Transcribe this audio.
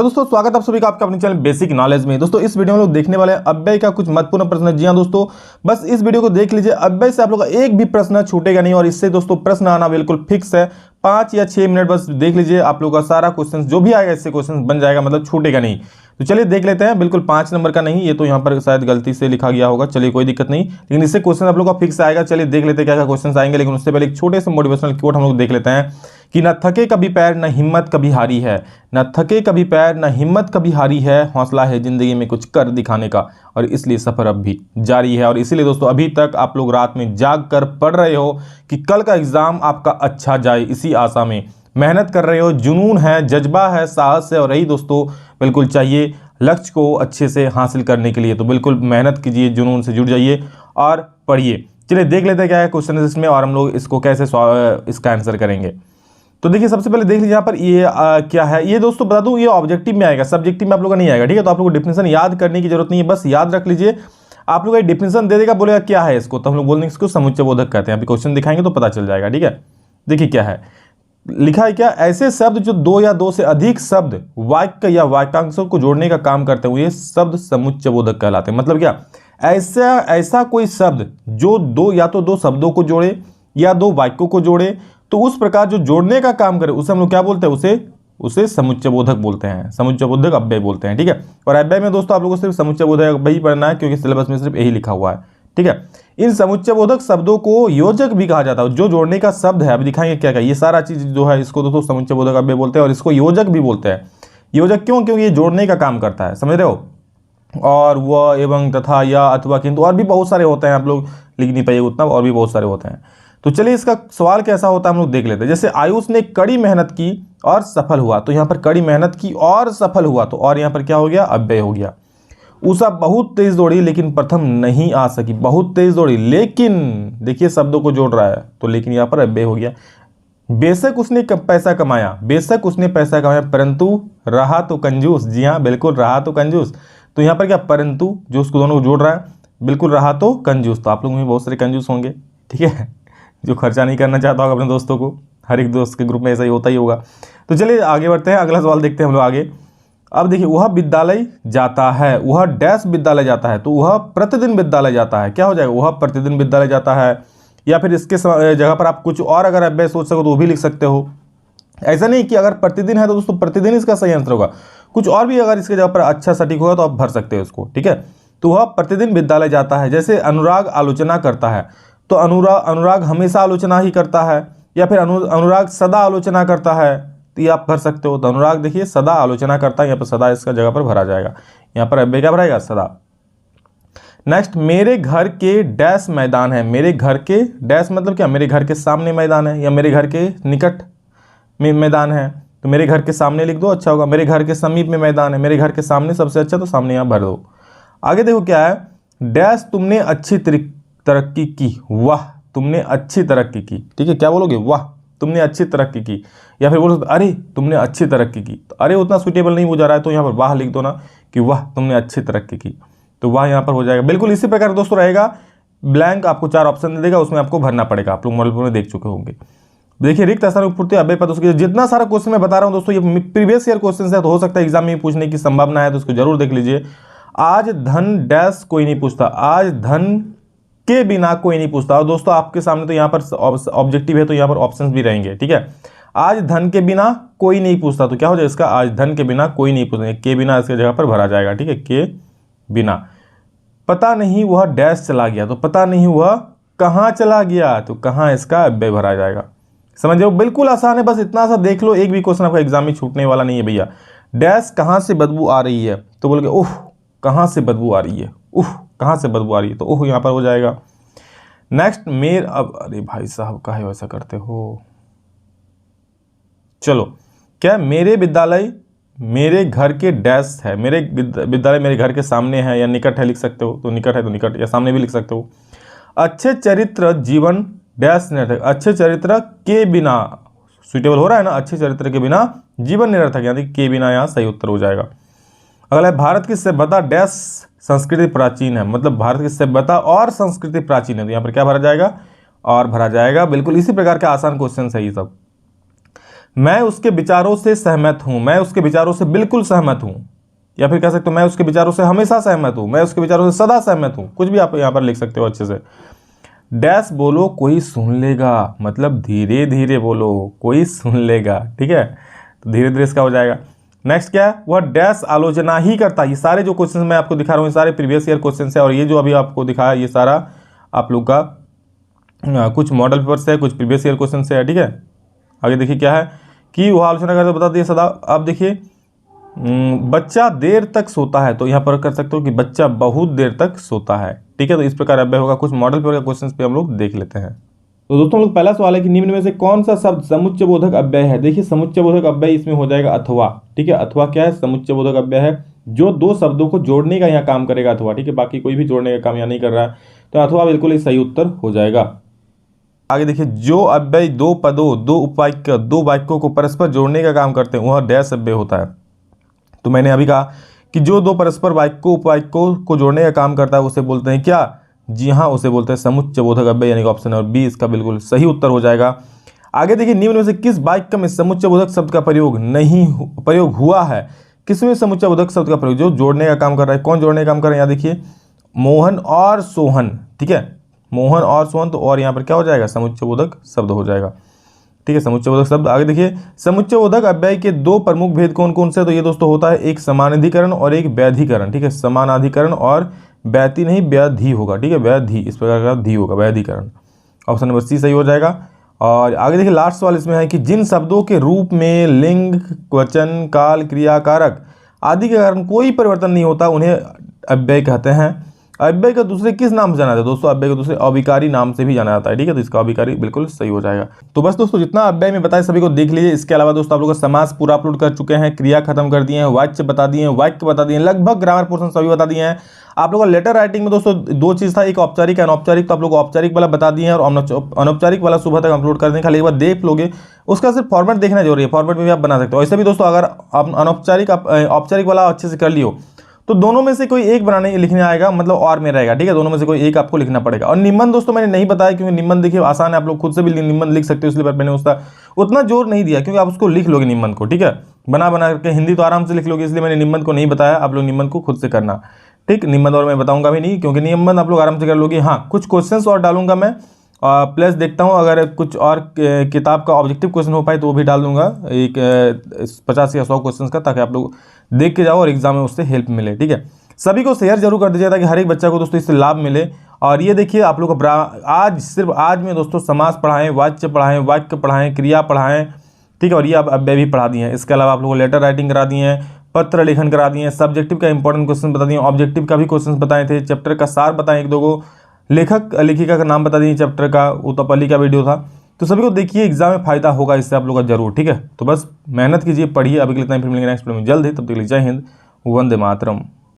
Hello दोस्तों, स्वागत है आप सभी का आपका अपने चैनल बेसिक नॉलेज में। दोस्तों इस वीडियो में लोग देखने वाले हैं अव्यय का कुछ महत्वपूर्ण प्रश्न है। जी हाँ दोस्तों, बस इस वीडियो को देख लीजिए। अव्यय से आप लोग का एक भी प्रश्न छूटेगा नहीं और इससे दोस्तों प्रश्न आना बिल्कुल फिक्स है। 5 या 6 मिनट बस देख लीजिए, आप लोग का सारा क्वेश्चन जो भी आएगा इससे क्वेश्चन बन जाएगा, मतलब छूटेगा नहीं। तो चलिए देख लेते हैं। बिल्कुल 5 नंबर का नहीं, ये तो यहाँ पर शायद गलती से लिखा गया होगा, चलिए कोई दिक्कत नहीं, लेकिन इससे क्वेश्चन आप लोग का फिक्स आएगा। चलिए देख लेते हैं क्या क्या क्वेश्चन आएंगे, लेकिन उससे पहले एक छोटे से मोटिवेशनल कोट हम लोग देख लेते हैं कि न थके कभी पैर न हिम्मत कभी हारी है, न थके कभी पैर न हिम्मत कभी हारी है, हौसला है जिंदगी में कुछ कर दिखाने का और इसलिए सफर अब भी जारी है। और इसीलिए दोस्तों अभी तक आप लोग रात में जाग कर पढ़ रहे हो कि कल का एग्जाम आपका अच्छा जाए, इसी आशा में मेहनत कर रहे हो। जुनून है, जज्बा है, साहस है और यही दोस्तों बिल्कुल चाहिए लक्ष्य को अच्छे से हासिल करने के लिए। तो बिल्कुल मेहनत कीजिए, जुनून से जुड़ जाइए और पढ़िए। चलिए देख लेते हैं क्या है क्वेश्चन है इसमें और हम लोग इसको कैसे इसका आंसर करेंगे। तो देखिए सबसे पहले देख लीजिए यहाँ पर ये क्या है। ये दोस्तों बता दूं, ये ऑब्जेक्टिव में आएगा, सब्जेक्टिव में आप लोगों का नहीं आएगा, ठीक है। तो आप लोग को डिफिनेशन याद करने की जरूरत नहीं है, बस याद रख लीजिए। आप लोग डिफिनेशन दे देगा, बोलेगा क्या है इसको, तो हम लोग बोल देंगे इसको समुच्चय बोधक कहते हैं। अभी क्वेश्चन दिखाएंगे तो पता चल जाएगा, ठीक है। देखिए क्या है लिखा है, क्या ऐसे शब्द जो दो या दो से अधिक शब्द वाक्य या वाक्यांशों को जोड़ने का काम करते हैं, ये शब्द समुच्चय बोधक कहलाते हैं। मतलब क्या, ऐसा कोई शब्द जो दो या तो दो शब्दों को जोड़े या दो वाक्यों को जोड़े, तो उस प्रकार जो जोड़ने का काम करे उसे हम लोग क्या बोलते हैं, उसे समुच्चय बोधक बोलते हैं, समुच्चय बोधक अव्यय बोलते हैं, ठीक है। और अव्यय में दोस्तों आप लोगों को सिर्फ समुच्चय बोधक अव्यय ही पढ़ना है, क्योंकि सिलेबस में सिर्फ यही लिखा हुआ है, ठीक है। इन समुच्चय बोधक शब्दों को योजक भी कहा जाता है, जो जोड़ने का शब्द है। अभी दिखाएंगे क्या क्या, ये सारा चीज जो है इसको दोस्तों समुच्चय बोधक अव्यय बोलते हैं और इसको योजक भी बोलते हैं। योजक क्यों, क्योंकि ये जोड़ने का काम करता है, समझ रहे हो। और वह, एवं, तथा, या, अथवा, किंतु और भी बहुत सारे होते हैं, आप लोग लिख नहीं पाइए उतना, और भी बहुत सारे होते हैं। तो चलिए इसका सवाल कैसा होता है हम लोग देख लेते हैं। जैसे आयुष ने कड़ी मेहनत की और सफल हुआ, तो यहाँ पर कड़ी मेहनत की और सफल हुआ, तो और यहाँ पर क्या हो गया, अव्यय हो गया। उषा बहुत तेज दौड़ी लेकिन प्रथम नहीं आ सकी, बहुत तेज दौड़ी लेकिन, देखिए शब्दों को जोड़ रहा है, तो लेकिन यहाँ पर अव्यय हो गया। बेशक उसने पैसा कमाया, बेशक उसने पैसा कमाया परंतु रहा तो कंजूस। जी हाँ बिल्कुल, रहा तो कंजूस। तो यहाँ पर क्या, परंतु जो उसको दोनों को जोड़ रहा है, बिल्कुल रहा तो कंजूस। तो आप लोग में बहुत सारे कंजूस होंगे, ठीक है, जो खर्चा नहीं करना चाहता होगा अपने दोस्तों को। हर एक दोस्त के ग्रुप में ऐसा ही होता ही होगा। तो चलिए आगे बढ़ते हैं, अगला सवाल देखते हैं हम लोग आगे। अब देखिए, वह विद्यालय जाता है, वह डैश विद्यालय जाता है, तो वह प्रतिदिन विद्यालय जाता है, क्या हो जाएगा, वह प्रतिदिन विद्यालय जाता है। या फिर इसके जगह पर आप कुछ और अगर अव्यय सोच सको तो वो भी लिख सकते हो। ऐसा नहीं कि अगर प्रतिदिन है तो दोस्तों प्रतिदिन इसका सही आंसर होगा, कुछ और भी अगर इसके जगह पर अच्छा सटीक होगा तो आप भर सकते हो इसको, ठीक है। तो वह प्रतिदिन विद्यालय जाता है। जैसे अनुराग आलोचना करता है, तो अनुराग हमेशा आलोचना ही करता है। या फिर अनुराग सदा आलोचना करता है, तो ये आप भर सकते हो। तो अनुराग देखिए सदा आलोचना करता है, यहाँ पर सदा इसका जगह पर भरा जाएगा, यहाँ पर अव्यय क्या भराएगा, सदा। नेक्स्ट, मेरे घर के डैश मैदान है, मेरे घर के डैश मतलब क्या, मेरे घर के सामने मैदान है या मेरे घर के निकट में मैदान है, तो मेरे घर के सामने लिख दो, अच्छा होगा। मेरे घर के समीप में मैदान है, मेरे घर के सामने सबसे अच्छा, तो सामने यहाँ भर दो। आगे देखो क्या है, डैश तुमने अच्छी तरक्की की, वाह तुमने अच्छी तरक्की की, ठीक है। क्या बोलोगे, वाह तुमने अच्छी तरक्की की। या फिर बोलो अरे तुमने अच्छी तरक्की की, तो अरे उतना सुटेबल नहीं हो जा रहा है, तो यहाँ पर वाह लिख दो ना, कि वाह तुमने अच्छी तरक्की की, तो वाह यहाँ पर हो जाएगा। बिल्कुल इसी प्रकार दोस्तों रहेगा, ब्लैंक आपको 4 ऑप्शन दे देगा, उसमें आपको भरना पड़ेगा। आप लोग मॉडल में देख चुके होंगे। देखिए रिक्त स्थान की पूर्ति अव्यय पद, उसके जितना सारा क्वेश्चन मैं बता रहा हूँ दोस्तों ये प्रीवियस ईयर क्वेश्चन है, तो हो सकता है एग्जाम में पूछने की संभावना है, तो उसको जरूर देख लीजिए। आज धन डैश कोई नहीं पूछता, आज धन के बिना कोई नहीं पूछता। और दोस्तों आपके सामने तो यहाँ पर ऑब्जेक्टिव है, तो यहाँ पर ऑप्शंस भी रहेंगे, ठीक है। आज धन के बिना कोई नहीं पूछता, तो क्या हो जाएगा इसका, आज धन के बिना कोई नहीं पूछता, के बिना इसके जगह पर भरा जाएगा, ठीक है, के बिना। पता नहीं वह डैश चला गया, तो पता नहीं वह कहाँ चला गया, तो कहाँ इसका अव्यय भरा जाएगा। समझो बिल्कुल आसान है, बस इतना सा देख लो, एक भी क्वेश्चन आपका एग्जाम में छूटने वाला नहीं है भैया। डैश कहाँ से बदबू आ रही है, तो बोलोगे उह कहाँ से बदबू आ रही है, उह कहाँ से बदबू आ रही है, तो ओह यहाँ पर हो जाएगा। नेक्स्ट, अब अरे भाई साहब काहे वैसा करते हो। चलो क्या, मेरे विद्यालय मेरे घर के डैश है, मेरे विद्यालय मेरे घर के सामने है या निकट है लिख सकते हो, तो निकट है तो निकट, या सामने भी लिख सकते हो। अच्छे चरित्र जीवन डैश निरर्थक, अच्छे चरित्र के बिना, सुटेबल हो रहा है ना, अच्छे चरित्र के बिना जीवन निरर्थक, यानी के बिना यहाँ सही उत्तर हो जाएगा। अगला है, भारत की सभ्यता डैश संस्कृति प्राचीन है, मतलब भारत की सभ्यता और संस्कृति प्राचीन है, तो यहाँ पर क्या भरा जाएगा, और भरा जाएगा। बिल्कुल इसी प्रकार के आसान क्वेश्चन है ये सब। मैं उसके विचारों से सहमत हूं, मैं उसके विचारों से बिल्कुल सहमत हूं, या फिर कह सकते हो मैं उसके विचारों से हमेशा सहमत हूं, मैं उसके विचारों से सदा सहमत हूं, कुछ भी आप यहां पर लिख सकते हो अच्छे से। डैश बोलो कोई सुन लेगा, मतलब धीरे धीरे बोलो कोई सुन लेगा, ठीक है, तो धीरे धीरे इसका हो जाएगा। नेक्स्ट क्या है, वह डैश आलोचना ही करता है। ये सारे जो क्वेश्चन मैं आपको दिखा रहा हूँ ये सारे प्रीवियस ईयर क्वेश्चन है, और ये जो अभी आपको दिखाया ये सारा आप लोग का कुछ मॉडल पेपर से है, कुछ प्रीवियस ईयर क्वेश्चन से है, ठीक है। आगे देखिए क्या है कि वह आलोचना करता बता दिए सदा। अब देखिए बच्चा देर तक सोता है, तो यहाँ पर कर सकते हो कि बच्चा बहुत देर तक सोता है, ठीक है। तो इस प्रकार अव्यय होगा। कुछ मॉडल पेपर के क्वेश्चन पे हम लोग देख लेते हैं। तो दोस्तों हम लोग पहला सवाल है कि निम्न में से कौन सा शब्द समुच्चय बोधक अव्यय है। देखिए समुच्चय बोधक अव्यय इसमें हो जाएगा अथवा, ठीक है। अथवा क्या है, समुच्चय बोधक अव्यय है जो दो शब्दों को जोड़ने का यहाँ काम करेगा अथवा, ठीक है। बाकी कोई भी जोड़ने का काम यहाँ नहीं कर रहा है, तो अथवा बिल्कुल ही सही उत्तर हो जाएगा। आगे देखिए जो अव्यय दो पदों, दो उपवाक्य, दो वाक्यों को परस्पर जोड़ने का काम करते हैं वह डैश अव्यय होता है। तो मैंने अभी कहा कि जो दो परस्पर वाक्यों उपवाक्यों को जोड़ने का काम करता है उसे बोलते हैं क्या, जी हाँ उसे बोलते हैं समुच्चय बोधक अव्यय, यानी कि ऑप्शन नंबर बी इसका बिल्कुल सही उत्तर हो जाएगा। आगे देखिए निम्न में से किस वाक्य में समुच्चय बोधक शब्द का प्रयोग हुआ है। किसमें समुच्चय बोधक शब्द का प्रयोग, जो जोड़ने का काम कर रहा है, कौन जोड़ने का काम कर रहा है, यहाँ देखिए मोहन और सोहन, ठीक है, मोहन और सोहन, तो और यहाँ पर क्या हो जाएगा, समुच्चय बोधक शब्द हो जाएगा, ठीक है, समुच्चय बोधक शब्द। आगे देखिए समुच्चय बोधक अव्यय के दो प्रमुख भेद कौन कौन से, तो ये दोस्तों होता है एक समानाधिकरण और एक व्याधिकरण, ठीक है। समानाधिकरण और व्याति नहीं व्याधि होगा, ठीक है, व्याधि इस प्रकार का धी होगा, व्याधिकरण। ऑप्शन नंबर सी सही हो जाएगा। और आगे देखिए लास्ट सवाल इसमें है कि जिन शब्दों के रूप में लिंग, क्वचन, काल, क्रिया, कारक आदि के कारण कोई परिवर्तन नहीं होता उन्हें अव्यय कहते हैं। अव्यय का दूसरे किस नाम से जाना जाता है दोस्तों, अव्यय को दूसरे अविकारी नाम से भी जाना जाता है, ठीक है। तो इसका अविकारी बिल्कुल सही हो जाएगा। तो बस दोस्तों जितना अव्यय में बताया सभी को देख लीजिए। इसके अलावा दोस्तों आप लोग का समास पूरा अपलोड कर चुके हैं, क्रिया खत्म कर दिए हैं, वाच्य बता दिए हैं, वाक्य बता दिए हैं, लगभग ग्रामर पोर्शन सभी बता दिए हैं। आप लोगों का लेटर राइटिंग में दोस्तों दो चीज था, एक औपचारिक अनौपचारिक, तो आप लोग औपचारिक वाला बता दिए हैं और अनौपचारिक वाला सुबह तक अपलोड कर देंगे। खाली एक बार देख लोगे, उसका सिर्फ फॉर्मेट देखना जरूरी है, फॉर्मेट में भी आप बना सकते हो। ऐसे भी दोस्तों अगर आप अनौपचारिक औपचारिक वाला अच्छे से कर लियो तो दोनों में से कोई एक बनाने लिखने आएगा, मतलब और में रहेगा, ठीक है। दोनों में से कोई एक आपको लिखना पड़ेगा। और निम्न दोस्तों मैंने नहीं बताया क्योंकि निम्न देखिए आसान है, आप लोग खुद से भी निम्न लिख सकते हो, इसलिए मैंने उसका उतना जोर नहीं दिया क्योंकि आप उसको लिख लोगे निम्न को, ठीक है, बना करके हिंदी तो आराम से लिख लोगे, इसलिए मैंने निम्न को नहीं बताया। आप लोग निम्न को खुद से करना, ठीक। निम्न और मैं बताऊंगा भी नहीं क्योंकि निम्न आप लोग आराम से कर लोगे। हाँ कुछ क्वेश्चंस और डालूंगा मैं, प्लस देखता हूँ अगर कुछ और किताब का ऑब्जेक्टिव क्वेश्चन हो पाए तो वो भी डाल दूंगा, एक 50 या 100 क्वेश्चन का, ताकि आप लोग देख के जाओ और एग्जाम में उससे हेल्प मिले, ठीक है। सभी को शेयर जरूर कर दीजिए ताकि हर एक बच्चा को दोस्तों इससे लाभ मिले। और ये देखिए आप लोग का आज सिर्फ आज में दोस्तों समास पढ़ाएं, वाच्य पढ़ाएं, वाक्य पढ़ाएं, क्रिया पढ़ाएं, ठीक है, और ये आप अव्यय भी पढ़ा दिए हैं। इसके अलावा आप लोगों को लेटर राइटिंग करा दिए हैं, पत्र लेखन करा दिए हैं, सब्जेक्टिव का इंपॉर्टेंट क्वेश्चन बता दिए, ऑब्जेक्टिव का भी क्वेश्चन बताए थे, चैप्टर का सार बताएं, एक दो को लेखक लेखिका का नाम बता दिए, चैप्टर का उतपली का वीडियो था। तो सभी को देखिए एग्जाम में फायदा होगा इससे आप लोग का जरूर, ठीक है। तो बस मेहनत कीजिए, पढ़िए। अभी के लिए इतना ही, फिर मिलेंगे नेक्स्ट वीडियो में जल्द ही, तब तक के लिए जय हिंद, वंदे मातरम।